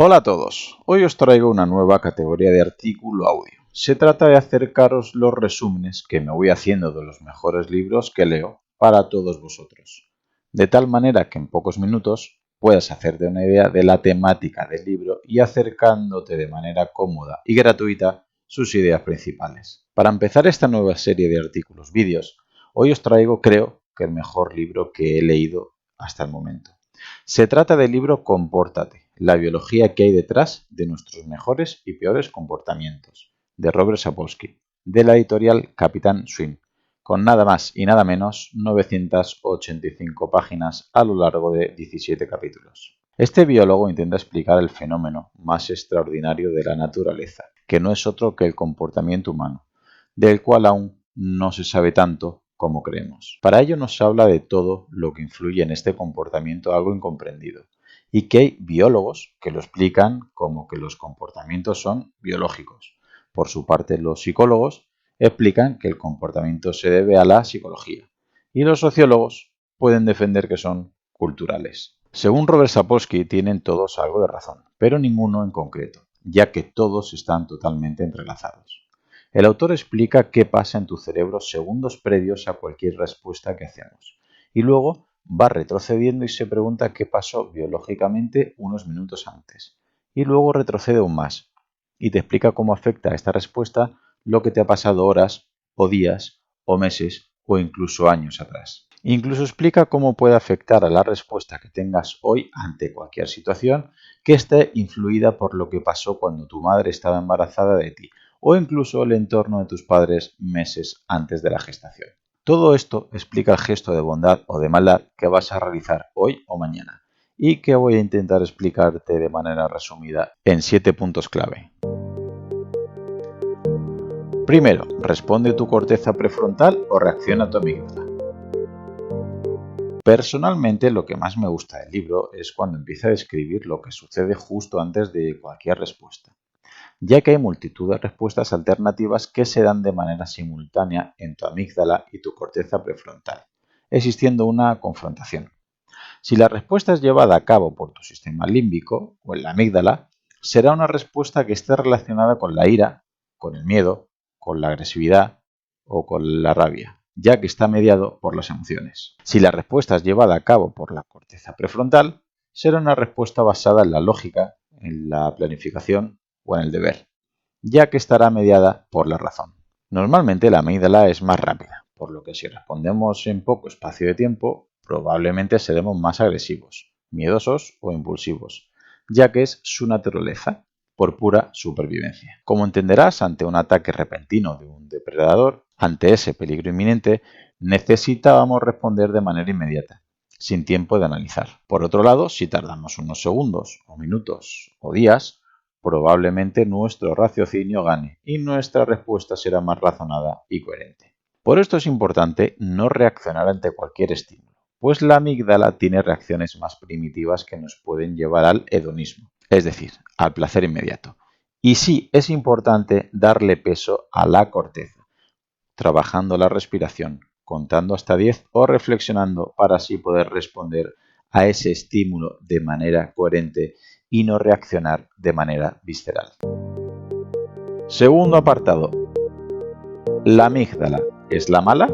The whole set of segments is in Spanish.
Hola a todos, hoy os traigo una nueva categoría de artículo audio. Se trata de acercaros los resúmenes que me voy haciendo de los mejores libros que leo para todos vosotros, de tal manera que en pocos minutos puedas hacerte una idea de la temática del libro y acercándote de manera cómoda y gratuita sus ideas principales. Para empezar esta nueva serie de artículos vídeos, hoy os traigo, creo, que el mejor libro que he leído hasta el momento. Se trata del libro Compórtate, la biología que hay detrás de nuestros mejores y peores comportamientos, de Robert Sapolsky, de la editorial Capitán Swing, con nada más y nada menos 985 páginas a lo largo de 17 capítulos. Este biólogo intenta explicar el fenómeno más extraordinario de la naturaleza, que no es otro que el comportamiento humano, del cual aún no se sabe tanto como creemos. Para ello nos habla de todo lo que influye en este comportamiento algo incomprendido, y que hay biólogos que lo explican como que los comportamientos son biológicos. Por su parte, los psicólogos explican que el comportamiento se debe a la psicología, y los sociólogos pueden defender que son culturales. Según Robert Sapolsky, tienen todos algo de razón, pero ninguno en concreto, ya que todos están totalmente entrelazados. El autor explica qué pasa en tu cerebro segundos previos a cualquier respuesta que hacemos, y luego va retrocediendo y se pregunta qué pasó biológicamente unos minutos antes, y luego retrocede aún más, y te explica cómo afecta a esta respuesta lo que te ha pasado horas, o días, o meses, o incluso años atrás. Incluso explica cómo puede afectar a la respuesta que tengas hoy ante cualquier situación que esté influida por lo que pasó cuando tu madre estaba embarazada de ti, o incluso el entorno de tus padres meses antes de la gestación. Todo esto explica el gesto de bondad o de maldad que vas a realizar hoy o mañana y que voy a intentar explicarte de manera resumida en 7 puntos clave. Primero, ¿responde tu corteza prefrontal o reacciona tu amígdala? Personalmente, lo que más me gusta del libro es cuando empieza a describir lo que sucede justo antes de cualquier respuesta, ya que hay multitud de respuestas alternativas que se dan de manera simultánea en tu amígdala y tu corteza prefrontal, existiendo una confrontación. Si la respuesta es llevada a cabo por tu sistema límbico o en la amígdala, será una respuesta que esté relacionada con la ira, con el miedo, con la agresividad o con la rabia, ya que está mediado por las emociones. Si la respuesta es llevada a cabo por la corteza prefrontal, será una respuesta basada en la lógica, en la planificación o en el deber, ya que estará mediada por la razón. Normalmente la amígdala es más rápida, por lo que si respondemos en poco espacio de tiempo, probablemente seremos más agresivos, miedosos o impulsivos, ya que es su naturaleza, por pura supervivencia. Como entenderás, ante un ataque repentino de un depredador, ante ese peligro inminente, necesitábamos responder de manera inmediata, sin tiempo de analizar. Por otro lado, si tardamos unos segundos, o minutos, o días, probablemente nuestro raciocinio gane y nuestra respuesta será más razonada y coherente. Por esto es importante no reaccionar ante cualquier estímulo, pues la amígdala tiene reacciones más primitivas que nos pueden llevar al hedonismo, es decir, al placer inmediato. Y sí es importante darle peso a la corteza, trabajando la respiración, contando hasta 10 o reflexionando para así poder responder a ese estímulo de manera coherente y no reaccionar de manera visceral. Segundo apartado. ¿La amígdala es la mala?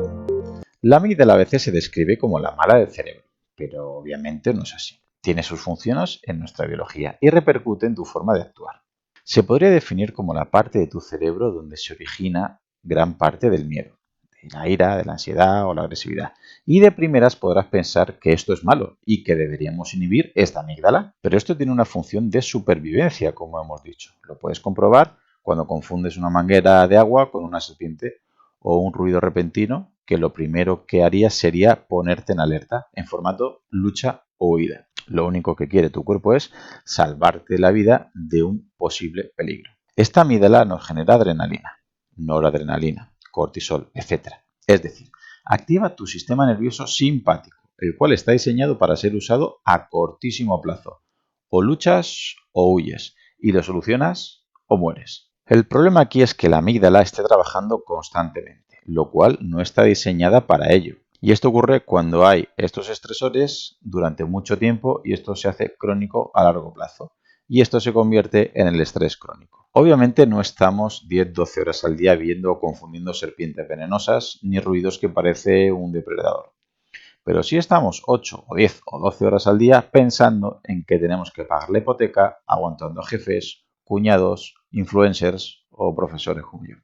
La amígdala a veces se describe como la mala del cerebro, pero obviamente no es así. Tiene sus funciones en nuestra biología y repercute en tu forma de actuar. Se podría definir como la parte de tu cerebro donde se origina gran parte del miedo, de la ira, de la ansiedad o la agresividad. Y de primeras podrás pensar que esto es malo y que deberíamos inhibir esta amígdala. Pero esto tiene una función de supervivencia, como hemos dicho. Lo puedes comprobar cuando confundes una manguera de agua con una serpiente o un ruido repentino, que lo primero que haría sería ponerte en alerta, en formato lucha o huida. Lo único que quiere tu cuerpo es salvarte la vida de un posible peligro. Esta amígdala nos genera adrenalina, noradrenalina, cortisol, etc. Es decir, activa tu sistema nervioso simpático, el cual está diseñado para ser usado a cortísimo plazo. O luchas o huyes, y lo solucionas o mueres. El problema aquí es que la amígdala esté trabajando constantemente, lo cual no está diseñada para ello. Y esto ocurre cuando hay estos estresores durante mucho tiempo y esto se hace crónico a largo plazo. y esto se convierte en el estrés crónico. Obviamente no estamos 10-12 horas al día viendo o confundiendo serpientes venenosas ni ruidos que parece un depredador. Pero sí estamos 8 o 10 o 12 horas al día pensando en que tenemos que pagar la hipoteca, aguantando jefes, cuñados, influencers o profesores como yo.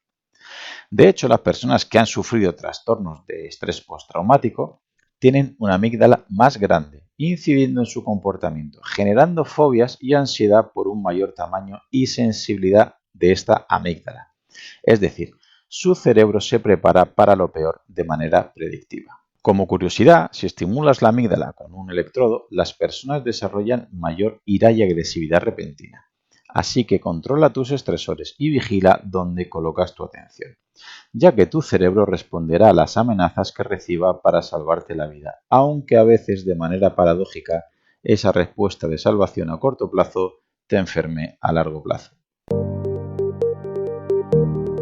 De hecho, las personas que han sufrido trastornos de estrés postraumático tienen una amígdala más grande, incidiendo en su comportamiento, generando fobias y ansiedad por un mayor tamaño y sensibilidad de esta amígdala. Es decir, su cerebro se prepara para lo peor de manera predictiva. Como curiosidad, si estimulas la amígdala con un electrodo, las personas desarrollan mayor ira y agresividad repentina. Así que controla tus estresores y vigila dónde colocas tu atención, ya que tu cerebro responderá a las amenazas que reciba para salvarte la vida, aunque a veces de manera paradójica esa respuesta de salvación a corto plazo te enferme a largo plazo.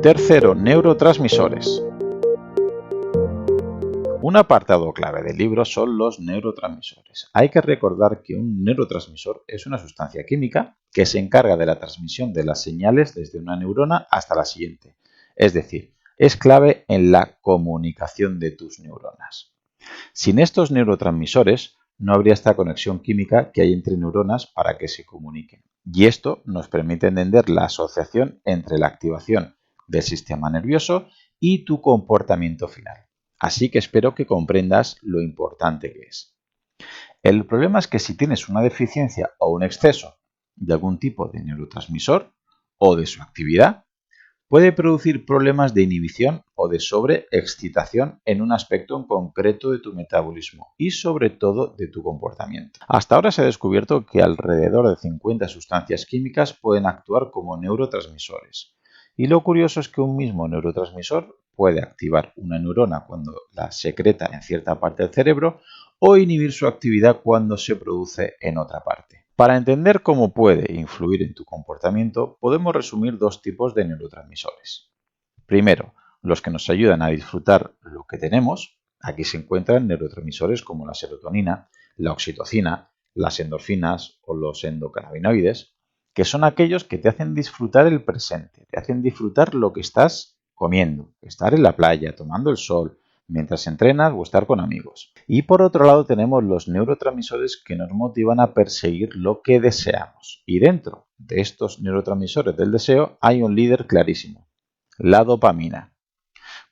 Tercero, neurotransmisores. Un apartado clave del libro son los neurotransmisores. Hay que recordar que un neurotransmisor es una sustancia química que se encarga de la transmisión de las señales desde una neurona hasta la siguiente. Es decir, es clave en la comunicación de tus neuronas. Sin estos neurotransmisores no habría esta conexión química que hay entre neuronas para que se comuniquen. Y esto nos permite entender la asociación entre la activación del sistema nervioso y tu comportamiento final. Así que espero que comprendas lo importante que es. El problema es que si tienes una deficiencia o un exceso de algún tipo de neurotransmisor o de su actividad, puede producir problemas de inhibición o de sobreexcitación en un aspecto en concreto de tu metabolismo y sobre todo de tu comportamiento. Hasta ahora se ha descubierto que alrededor de 50 sustancias químicas pueden actuar como neurotransmisores. Y lo curioso es que un mismo neurotransmisor puede activar una neurona cuando la secreta en cierta parte del cerebro o inhibir su actividad cuando se produce en otra parte. Para entender cómo puede influir en tu comportamiento, podemos resumir dos tipos de neurotransmisores. Primero, los que nos ayudan a disfrutar lo que tenemos. Aquí se encuentran neurotransmisores como la serotonina, la oxitocina, las endorfinas o los endocannabinoides, que son aquellos que te hacen disfrutar el presente, te hacen disfrutar lo que estás comiendo, estar en la playa, tomando el sol, mientras entrenas o estar con amigos. Y por otro lado tenemos los neurotransmisores que nos motivan a perseguir lo que deseamos. Y dentro de estos neurotransmisores del deseo hay un líder clarísimo, la dopamina.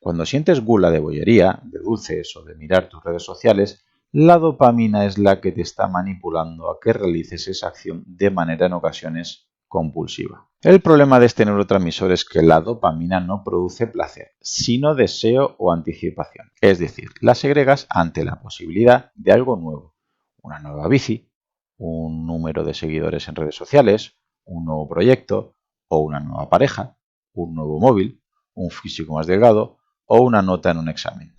Cuando sientes gula de bollería, de dulces o de mirar tus redes sociales, la dopamina es la que te está manipulando a que realices esa acción de manera en ocasiones compulsiva. El problema de este neurotransmisor es que la dopamina no produce placer, sino deseo o anticipación. Es decir, la segregas ante la posibilidad de algo nuevo, una nueva bici, un número de seguidores en redes sociales, un nuevo proyecto o una nueva pareja, un nuevo móvil, un físico más delgado o una nota en un examen.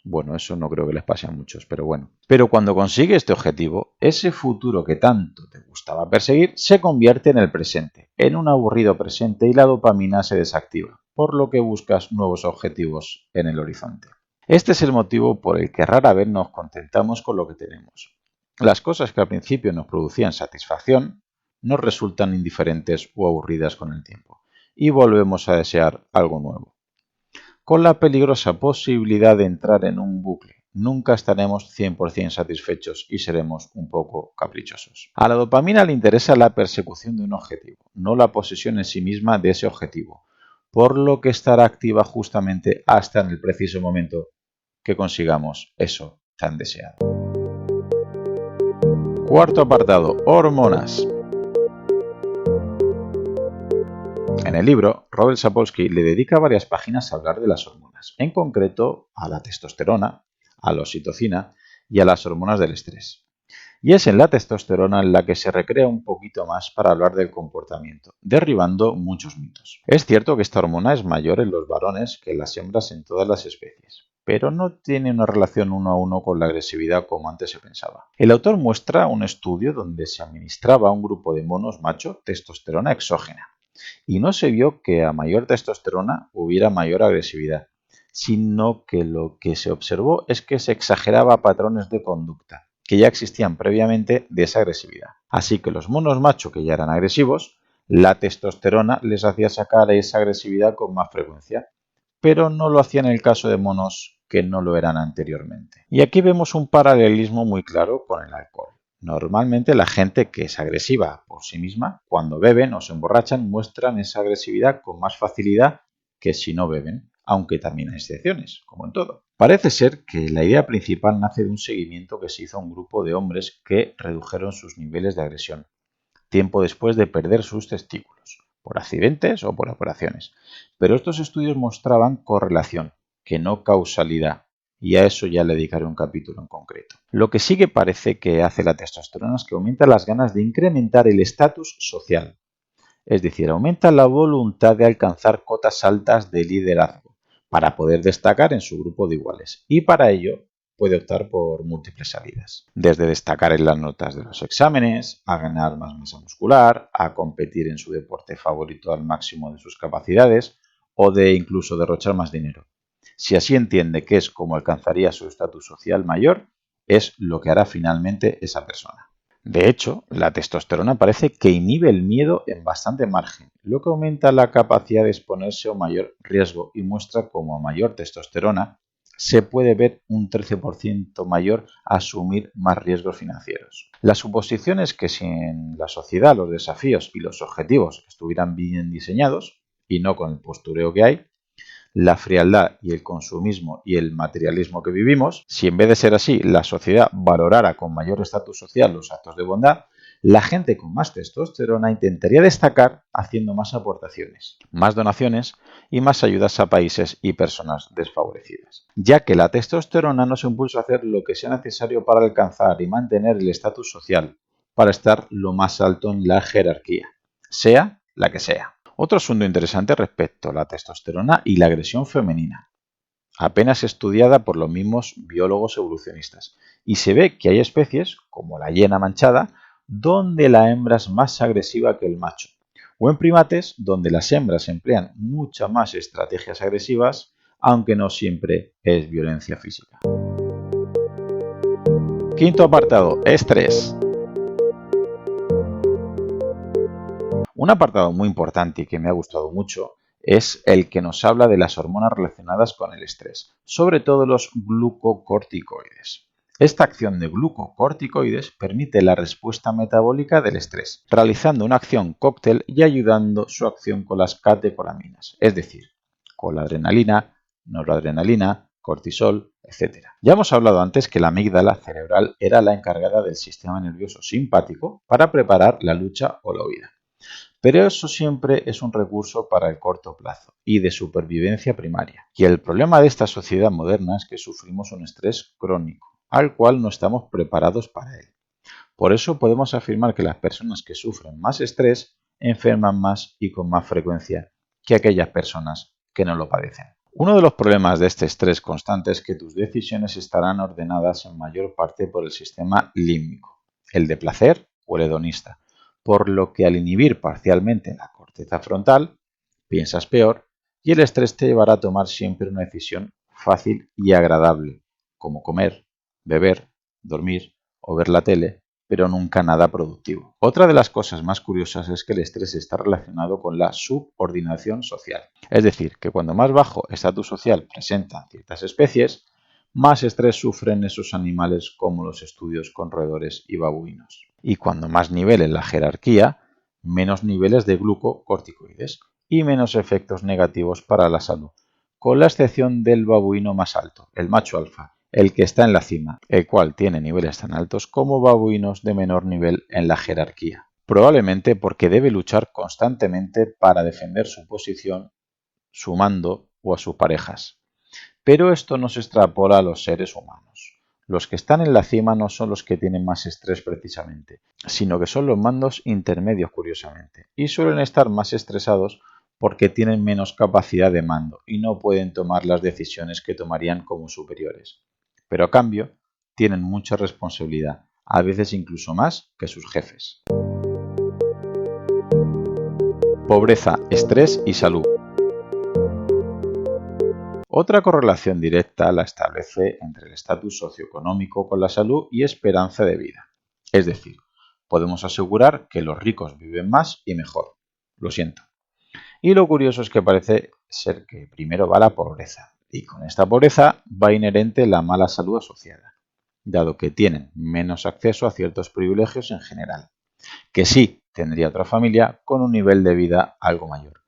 Bueno, eso no creo que les pase a muchos, pero bueno. Pero cuando consigue este objetivo, ese futuro que tanto te gustaba perseguir se convierte en el presente, en un aburrido presente y la dopamina se desactiva, por lo que buscas nuevos objetivos en el horizonte. Este es el motivo por el que rara vez nos contentamos con lo que tenemos. Las cosas que al principio nos producían satisfacción nos resultan indiferentes o aburridas con el tiempo, y volvemos a desear algo nuevo, con la peligrosa posibilidad de entrar en un bucle. Nunca estaremos 100% satisfechos y seremos un poco caprichosos. A la dopamina le interesa la persecución de un objetivo, no la posesión en sí misma de ese objetivo, por lo que estará activa justamente hasta en el preciso momento que consigamos eso tan deseado. Cuarto apartado, hormonas. En el libro, Robert Sapolsky le dedica varias páginas a hablar de las hormonas, en concreto a la testosterona, a la oxitocina y a las hormonas del estrés. Y es en la testosterona en la que se recrea un poquito más para hablar del comportamiento, derribando muchos mitos. Es cierto que esta hormona es mayor en los varones que en las hembras en todas las especies, pero no tiene una relación uno a uno con la agresividad como antes se pensaba. El autor muestra un estudio donde se administraba a un grupo de monos macho testosterona exógena, y no se vio que a mayor testosterona hubiera mayor agresividad, sino que lo que se observó es que se exageraba patrones de conducta, que ya existían previamente de esa agresividad. Así que los monos macho que ya eran agresivos, la testosterona les hacía sacar esa agresividad con más frecuencia, pero no lo hacía en el caso de monos que no lo eran anteriormente. Y aquí vemos un paralelismo muy claro con el alcohol. Normalmente la gente que es agresiva por sí misma, cuando beben o se emborrachan, muestran esa agresividad con más facilidad que si no beben, aunque también hay excepciones, como en todo. Parece ser que la idea principal nace de un seguimiento que se hizo a un grupo de hombres que redujeron sus niveles de agresión, tiempo después de perder sus testículos, por accidentes o por operaciones. Pero estos estudios mostraban correlación, que no causalidad, y a eso ya le dedicaré un capítulo en concreto. Lo que sí que parece que hace la testosterona es que aumenta las ganas de incrementar el estatus social, es decir, aumenta la voluntad de alcanzar cotas altas de liderazgo para poder destacar en su grupo de iguales, y para ello puede optar por múltiples salidas, desde destacar en las notas de los exámenes, a ganar más masa muscular, a competir en su deporte favorito al máximo de sus capacidades o de incluso derrochar más dinero. Si así entiende que es como alcanzaría su estatus social mayor, es lo que hará finalmente esa persona. De hecho, la testosterona parece que inhibe el miedo en bastante margen, lo que aumenta la capacidad de exponerse a un mayor riesgo y muestra cómo a mayor testosterona se puede ver un 13% mayor a asumir más riesgos financieros. La suposición es que si en la sociedad los desafíos y los objetivos estuvieran bien diseñados, y no con el postureo que hay, la frialdad y el consumismo y el materialismo que vivimos, si en vez de ser así la sociedad valorara con mayor estatus social los actos de bondad, la gente con más testosterona intentaría destacar haciendo más aportaciones, más donaciones y más ayudas a países y personas desfavorecidas, ya que la testosterona nos impulsa a hacer lo que sea necesario para alcanzar y mantener el estatus social, para estar lo más alto en la jerarquía, sea la que sea. Otro asunto interesante respecto a la testosterona y la agresión femenina, apenas estudiada por los mismos biólogos evolucionistas, y se ve que hay especies, como la hiena manchada, donde la hembra es más agresiva que el macho, o en primates donde las hembras emplean muchas más estrategias agresivas, aunque no siempre es violencia física. Quinto apartado, estrés. Un apartado muy importante y que me ha gustado mucho es el que nos habla de las hormonas relacionadas con el estrés, sobre todo los glucocorticoides. Esta acción de glucocorticoides permite la respuesta metabólica del estrés, realizando una acción cóctel y ayudando su acción con las catecolaminas, es decir, con la adrenalina, noradrenalina, cortisol, etc. Ya hemos hablado antes que la amígdala cerebral era la encargada del sistema nervioso simpático para preparar la lucha o la huida. Pero eso siempre es un recurso para el corto plazo y de supervivencia primaria. Y el problema de esta sociedad moderna es que sufrimos un estrés crónico, al cual no estamos preparados para él. Por eso podemos afirmar que las personas que sufren más estrés enferman más y con más frecuencia que aquellas personas que no lo padecen. Uno de los problemas de este estrés constante es que tus decisiones estarán ordenadas en mayor parte por el sistema límbico, el de placer o el hedonista, por lo que al inhibir parcialmente la corteza frontal, piensas peor y el estrés te llevará a tomar siempre una decisión fácil y agradable, como comer, beber, dormir o ver la tele, pero nunca nada productivo. Otra de las cosas más curiosas es que el estrés está relacionado con la subordinación social. Es decir, que cuando más bajo estatus social presentan ciertas especies, más estrés sufren esos animales como los estudios con roedores y babuinos. Y cuando más nivel en la jerarquía, menos niveles de glucocorticoides y menos efectos negativos para la salud, con la excepción del babuino más alto, el macho alfa, el que está en la cima, el cual tiene niveles tan altos como babuinos de menor nivel en la jerarquía, probablemente porque debe luchar constantemente para defender su posición, su mando o a sus parejas. Pero esto no se extrapola a los seres humanos. Los que están en la cima no son los que tienen más estrés precisamente, sino que son los mandos intermedios curiosamente, y suelen estar más estresados porque tienen menos capacidad de mando y no pueden tomar las decisiones que tomarían como superiores. Pero a cambio, tienen mucha responsabilidad, a veces incluso más que sus jefes. Pobreza, estrés y salud. Otra correlación directa la establece entre el estatus socioeconómico con la salud y esperanza de vida. Es decir, podemos asegurar que los ricos viven más y mejor. Lo siento. Y lo curioso es que parece ser que primero va la pobreza, y con esta pobreza va inherente la mala salud asociada, dado que tienen menos acceso a ciertos privilegios en general, que sí tendría otra familia con un nivel de vida algo mayor,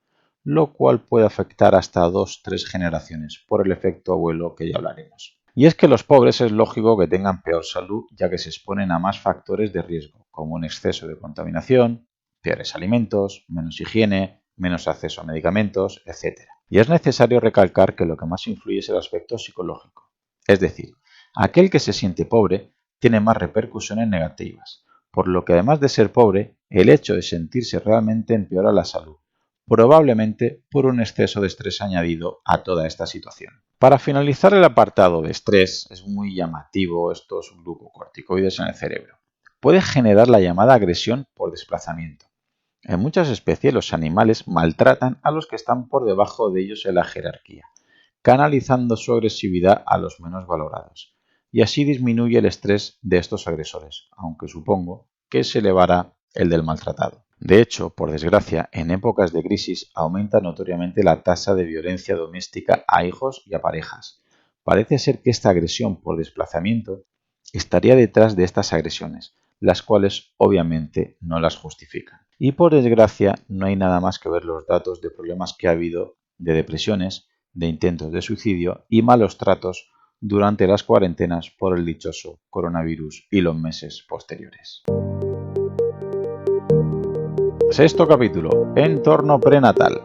lo cual puede afectar hasta 2-3 generaciones por el efecto abuelo que ya hablaremos. Y es que los pobres es lógico que tengan peor salud, ya que se exponen a más factores de riesgo, como un exceso de contaminación, peores alimentos, menos higiene, menos acceso a medicamentos, etc. Y es necesario recalcar que lo que más influye es el aspecto psicológico. Es decir, aquel que se siente pobre tiene más repercusiones negativas, por lo que además de ser pobre, el hecho de sentirse realmente empeora la salud, probablemente por un exceso de estrés añadido a toda esta situación. Para finalizar el apartado de estrés, es muy llamativo estos glucocorticoides en el cerebro. Puede generar la llamada agresión por desplazamiento. En muchas especies los animales maltratan a los que están por debajo de ellos en la jerarquía, canalizando su agresividad a los menos valorados, y así disminuye el estrés de estos agresores, aunque supongo que se elevará el del maltratado. De hecho, por desgracia, en épocas de crisis aumenta notoriamente la tasa de violencia doméstica a hijos y a parejas. Parece ser que esta agresión por desplazamiento estaría detrás de estas agresiones, las cuales obviamente no las justifican. Y por desgracia no hay nada más que ver los datos de problemas que ha habido de depresiones, de intentos de suicidio y malos tratos durante las cuarentenas por el dichoso coronavirus y los meses posteriores. Sexto capítulo. Entorno prenatal.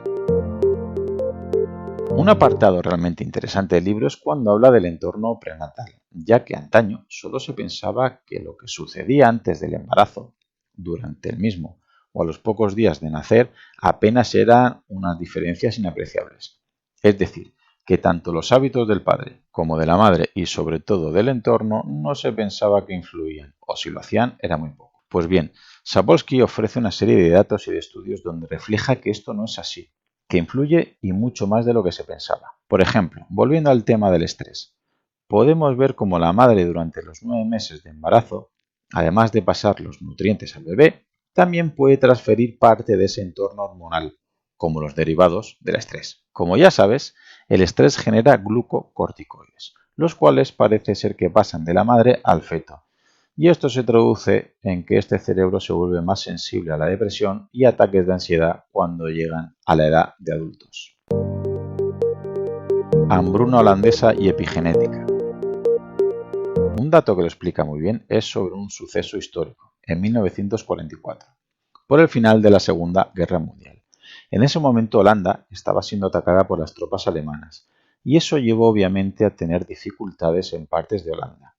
Un apartado realmente interesante del libro es cuando habla del entorno prenatal, ya que antaño solo se pensaba que lo que sucedía antes del embarazo, durante el mismo o a los pocos días de nacer apenas eran unas diferencias inapreciables. Es decir, que tanto los hábitos del padre como de la madre y sobre todo del entorno no se pensaba que influían, o si lo hacían era muy poco. Pues bien, Sapolsky ofrece una serie de datos y de estudios donde refleja que esto no es así, que influye y mucho más de lo que se pensaba. Por ejemplo, volviendo al tema del estrés, podemos ver cómo la madre durante los 9 meses de embarazo, además de pasar los nutrientes al bebé, también puede transferir parte de ese entorno hormonal, como los derivados del estrés. Como ya sabes, el estrés genera glucocorticoides, los cuales parece ser que pasan de la madre al feto. Y esto se traduce en que este cerebro se vuelve más sensible a la depresión y ataques de ansiedad cuando llegan a la edad de adultos. Hambruna holandesa y epigenética. Un dato que lo explica muy bien es sobre un suceso histórico, en 1944, por el final de la Segunda Guerra Mundial. En ese momento Holanda estaba siendo atacada por las tropas alemanas, y eso llevó obviamente a tener dificultades en partes de Holanda,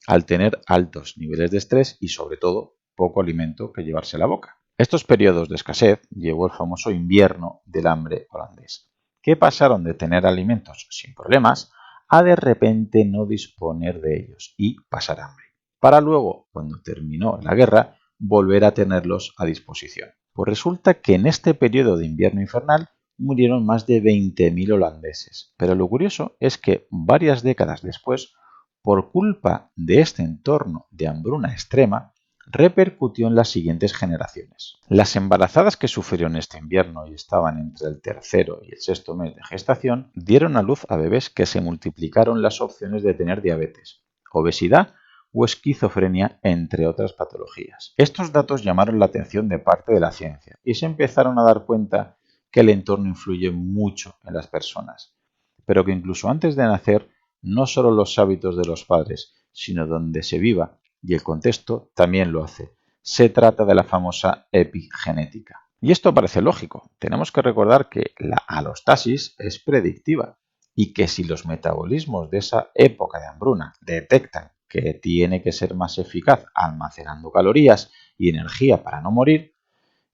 al tener altos niveles de estrés y sobre todo poco alimento que llevarse a la boca. Estos periodos de escasez llevó el famoso invierno del hambre holandés, que pasaron de tener alimentos sin problemas a de repente no disponer de ellos y pasar hambre, para luego, cuando terminó la guerra, volver a tenerlos a disposición. Pues resulta que en este periodo de invierno infernal murieron más de 20.000 holandeses, pero lo curioso es que varias décadas después, por culpa de este entorno de hambruna extrema, repercutió en las siguientes generaciones. Las embarazadas que sufrieron este invierno y estaban entre el tercero y el sexto mes de gestación dieron a luz a bebés que se multiplicaron las opciones de tener diabetes, obesidad o esquizofrenia, entre otras patologías. Estos datos llamaron la atención de parte de la ciencia y se empezaron a dar cuenta que el entorno influye mucho en las personas, pero que incluso antes de nacer, no solo los hábitos de los padres, sino donde se viva y el contexto también lo hace. Se trata de la famosa epigenética. Y esto parece lógico. Tenemos que recordar que la alostasis es predictiva y que si los metabolismos de esa época de hambruna detectan que tiene que ser más eficaz almacenando calorías y energía para no morir,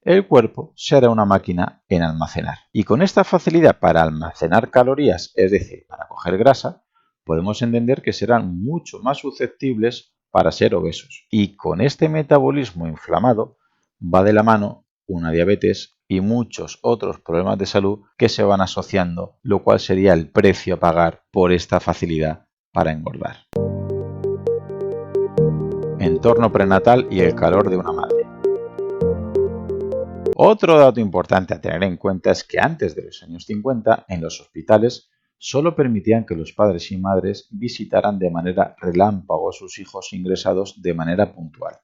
el cuerpo será una máquina en almacenar. Y con esta facilidad para almacenar calorías, es decir, para coger grasa, podemos entender que serán mucho más susceptibles para ser obesos. Y con este metabolismo inflamado va de la mano una diabetes y muchos otros problemas de salud que se van asociando, lo cual sería el precio a pagar por esta facilidad para engordar. Entorno prenatal y el calor de una madre. Otro dato importante a tener en cuenta es que antes de los años 50, en los hospitales solo permitían que los padres y madres visitaran de manera relámpago a sus hijos ingresados de manera puntual,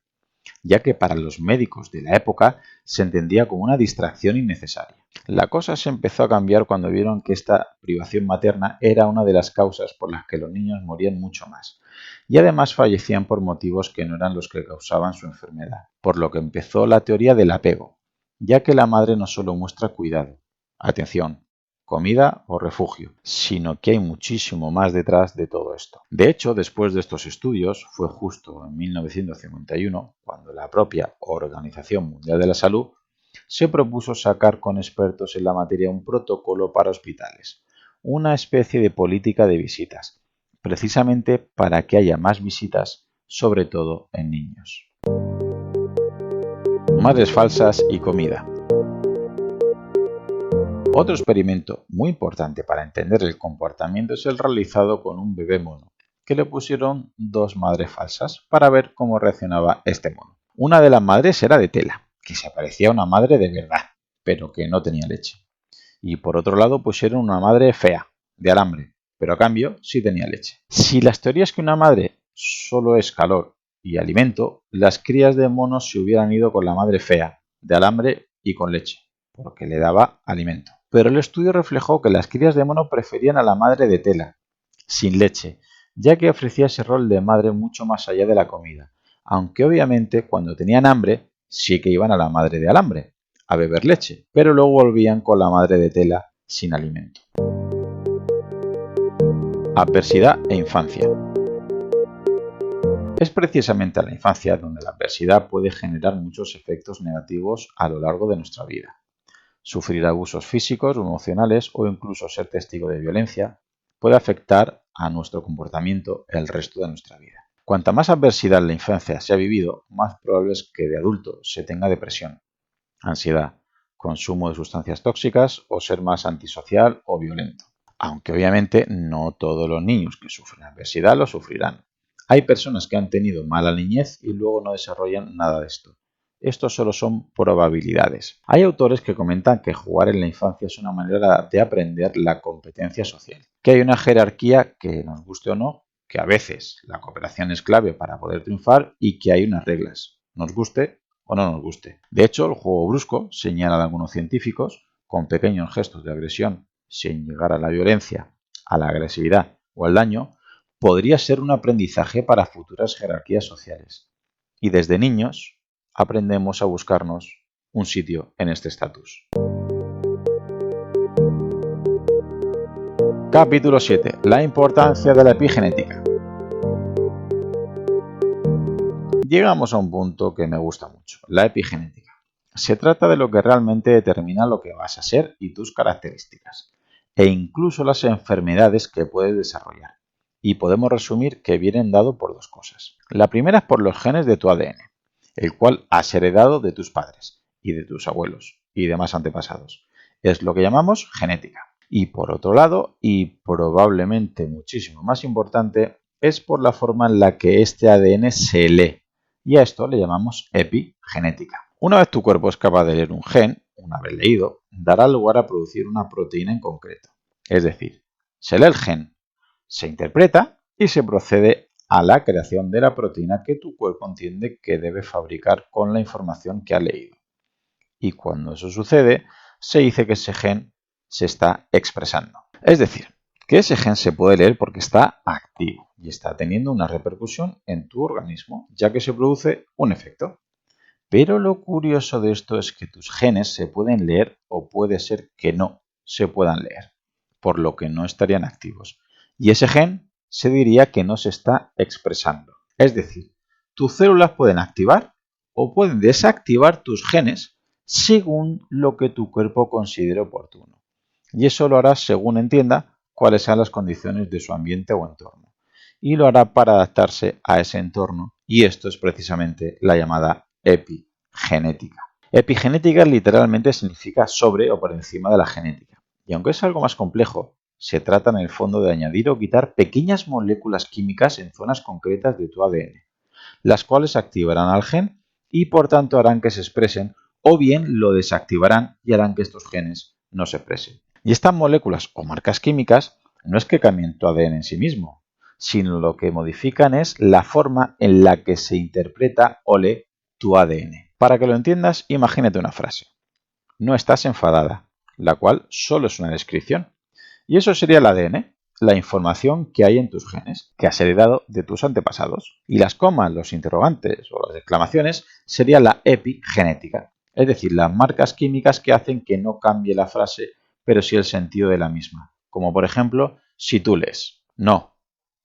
ya que para los médicos de la época se entendía como una distracción innecesaria. La cosa se empezó a cambiar cuando vieron que esta privación materna era una de las causas por las que los niños morían mucho más, y además fallecían por motivos que no eran los que causaban su enfermedad, por lo que empezó la teoría del apego, ya que la madre no solo muestra cuidado, atención, comida o refugio, sino que hay muchísimo más detrás de todo esto. De hecho, después de estos estudios, fue justo en 1951 cuando la propia Organización Mundial de la Salud se propuso sacar con expertos en la materia un protocolo para hospitales, una especie de política de visitas, precisamente para que haya más visitas, sobre todo en niños. Madres falsas y comida. Otro experimento muy importante para entender el comportamiento es el realizado con un bebé mono, que le pusieron dos madres falsas para ver cómo reaccionaba este mono. Una de las madres era de tela, que se parecía a una madre de verdad, pero que no tenía leche. Y por otro lado pusieron una madre fea, de alambre, pero a cambio sí tenía leche. Si las teorías que una madre solo es calor y alimento, las crías de monos se hubieran ido con la madre fea, de alambre y con leche, porque le daba alimento. Pero el estudio reflejó que las crías de mono preferían a la madre de tela, sin leche, ya que ofrecía ese rol de madre mucho más allá de la comida, aunque obviamente cuando tenían hambre sí que iban a la madre de alambre, a beber leche, pero luego volvían con la madre de tela sin alimento. Adversidad e infancia. Es precisamente a la infancia donde la adversidad puede generar muchos efectos negativos a lo largo de nuestra vida. Sufrir abusos físicos o emocionales o incluso ser testigo de violencia puede afectar a nuestro comportamiento el resto de nuestra vida. Cuanta más adversidad en la infancia se ha vivido, más probable es que de adulto se tenga depresión, ansiedad, consumo de sustancias tóxicas o ser más antisocial o violento. Aunque obviamente no todos los niños que sufren adversidad lo sufrirán. Hay personas que han tenido mala niñez y luego no desarrollan nada de esto. Estos solo son probabilidades. Hay autores que comentan que jugar en la infancia es una manera de aprender la competencia social, que hay una jerarquía que nos guste o no, que a veces la cooperación es clave para poder triunfar y que hay unas reglas, nos guste o no nos guste. De hecho, el juego brusco, señalan algunos científicos, con pequeños gestos de agresión sin llegar a la violencia, a la agresividad o al daño, podría ser un aprendizaje para futuras jerarquías sociales. Y desde niños aprendemos a buscarnos un sitio en este estatus. Capítulo 7. La importancia de la epigenética. Llegamos a un punto que me gusta mucho, la epigenética. Se trata de lo que realmente determina lo que vas a ser y tus características, e incluso las enfermedades que puedes desarrollar. Y podemos resumir que vienen dado por dos cosas. La primera es por los genes de tu ADN, el cual has heredado de tus padres y de tus abuelos y demás antepasados. Es lo que llamamos genética. Y por otro lado, y probablemente muchísimo más importante, es por la forma en la que este ADN se lee. Y a esto le llamamos epigenética. Una vez tu cuerpo es capaz de leer un gen, una vez leído, dará lugar a producir una proteína en concreto. Es decir, se lee el gen, se interpreta y se procede a la creación de la proteína que tu cuerpo entiende que debe fabricar con la información que ha leído. Y cuando eso sucede, se dice que ese gen se está expresando. Es decir, que ese gen se puede leer porque está activo y está teniendo una repercusión en tu organismo, ya que se produce un efecto. Pero lo curioso de esto es que tus genes se pueden leer o puede ser que no se puedan leer, por lo que no estarían activos. Y ese gen se diría que no se está expresando. Es decir, tus células pueden activar o pueden desactivar tus genes según lo que tu cuerpo considere oportuno. Y eso lo hará según entienda cuáles sean las condiciones de su ambiente o entorno. Y lo hará para adaptarse a ese entorno. Y esto es precisamente la llamada epigenética. Epigenética literalmente significa sobre o por encima de la genética. Y aunque es algo más complejo, se trata en el fondo de añadir o quitar pequeñas moléculas químicas en zonas concretas de tu ADN, las cuales activarán al gen y por tanto harán que se expresen, o bien lo desactivarán y harán que estos genes no se expresen. Y estas moléculas o marcas químicas no es que cambien tu ADN en sí mismo, sino lo que modifican es la forma en la que se interpreta o lee tu ADN. Para que lo entiendas, imagínate una frase. No estás enfadada, la cual solo es una descripción. Y eso sería el ADN, la información que hay en tus genes, que has heredado de tus antepasados. Y las comas, los interrogantes o las exclamaciones sería la epigenética, es decir, las marcas químicas que hacen que no cambie la frase, pero sí el sentido de la misma. Como por ejemplo, si tú lees, no,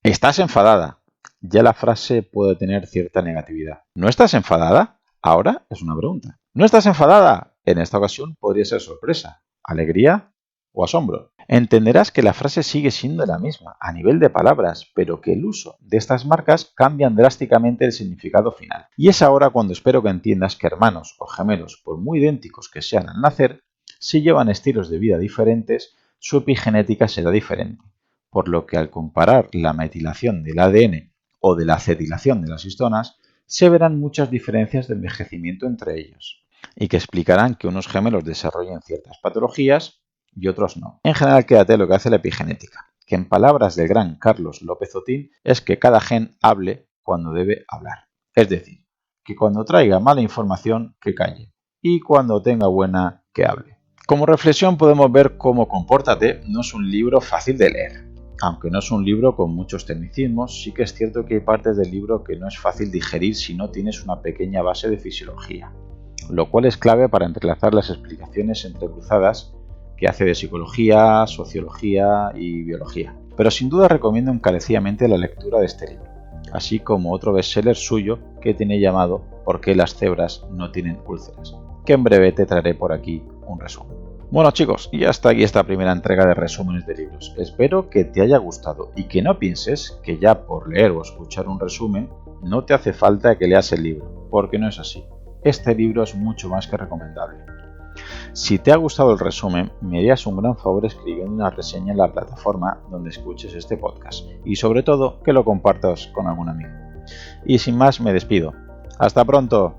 estás enfadada, ya la frase puede tener cierta negatividad. ¿No estás enfadada? Ahora es una pregunta. ¿No estás enfadada? En esta ocasión podría ser sorpresa, alegría o asombro. Entenderás que la frase sigue siendo la misma a nivel de palabras, pero que el uso de estas marcas cambian drásticamente el significado final. Y es ahora cuando espero que entiendas que hermanos o gemelos, por muy idénticos que sean al nacer, si llevan estilos de vida diferentes, su epigenética será diferente. Por lo que al comparar la metilación del ADN o de la acetilación de las histonas, se verán muchas diferencias de envejecimiento entre ellos, y que explicarán que unos gemelos desarrollen ciertas patologías y otros no. En general, quédate lo que hace la epigenética, que en palabras del gran Carlos López Otín es que cada gen hable cuando debe hablar. Es decir, que cuando traiga mala información, que calle, y cuando tenga buena, que hable. Como reflexión podemos ver cómo Compórtate no es un libro fácil de leer. Aunque no es un libro con muchos tecnicismos, sí que es cierto que hay partes del libro que no es fácil digerir si no tienes una pequeña base de fisiología, lo cual es clave para entrelazar las explicaciones entrecruzadas que hace de psicología, sociología y biología. Pero sin duda recomiendo encarecidamente la lectura de este libro, así como otro bestseller suyo que tiene llamado ¿Por qué las cebras no tienen úlceras?, que en breve te traeré por aquí un resumen. Bueno chicos, y hasta aquí esta primera entrega de resúmenes de libros. Espero que te haya gustado y que no pienses que ya por leer o escuchar un resumen no te hace falta que leas el libro, porque no es así. Este libro es mucho más que recomendable. Si te ha gustado el resumen, me harías un gran favor escribiendo una reseña en la plataforma donde escuches este podcast y sobre todo que lo compartas con algún amigo. Y sin más me despido. ¡Hasta pronto!